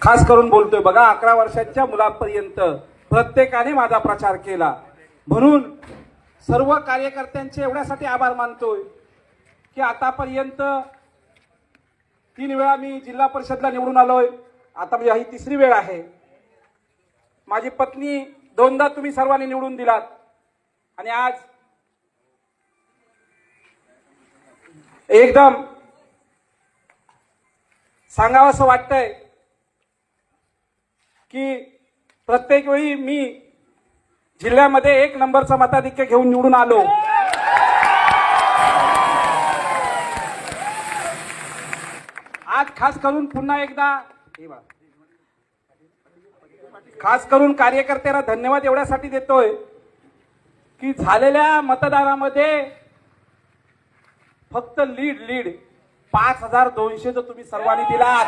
खास करून बोलतोय बघा, 11 वर्षांच्या मुलापर्यंत प्रत्येकाने माझा प्रचार केला, म्हणून सर्व कार्यकर्त्यांचे एवढ्यासाठी आभार मानतोय की आतापर्यंत 3 वेळा मी जिल्हा परिषदला निवडून आलोय, आता म्हणजे ही 3री वेळ आहे। माझी पत्नी 2दा तुम्ही सर्वांनी निवडून दिलात आणि आज एकदम सांगावं असं वाटतंय की प्रत्येक वेळी मी जिल्ह्यामध्ये 1 नंबरचा मताधिक्य घेऊन निवडून आलो। आज खास करून पुन्हा एकदा खास करून कार्यकर्त्यांना धन्यवाद एवढ्यासाठी देतोय की झालेल्या मतदानामध्ये फक्त लीड 5200 जो तुम्ही सर्वांनी दिलात,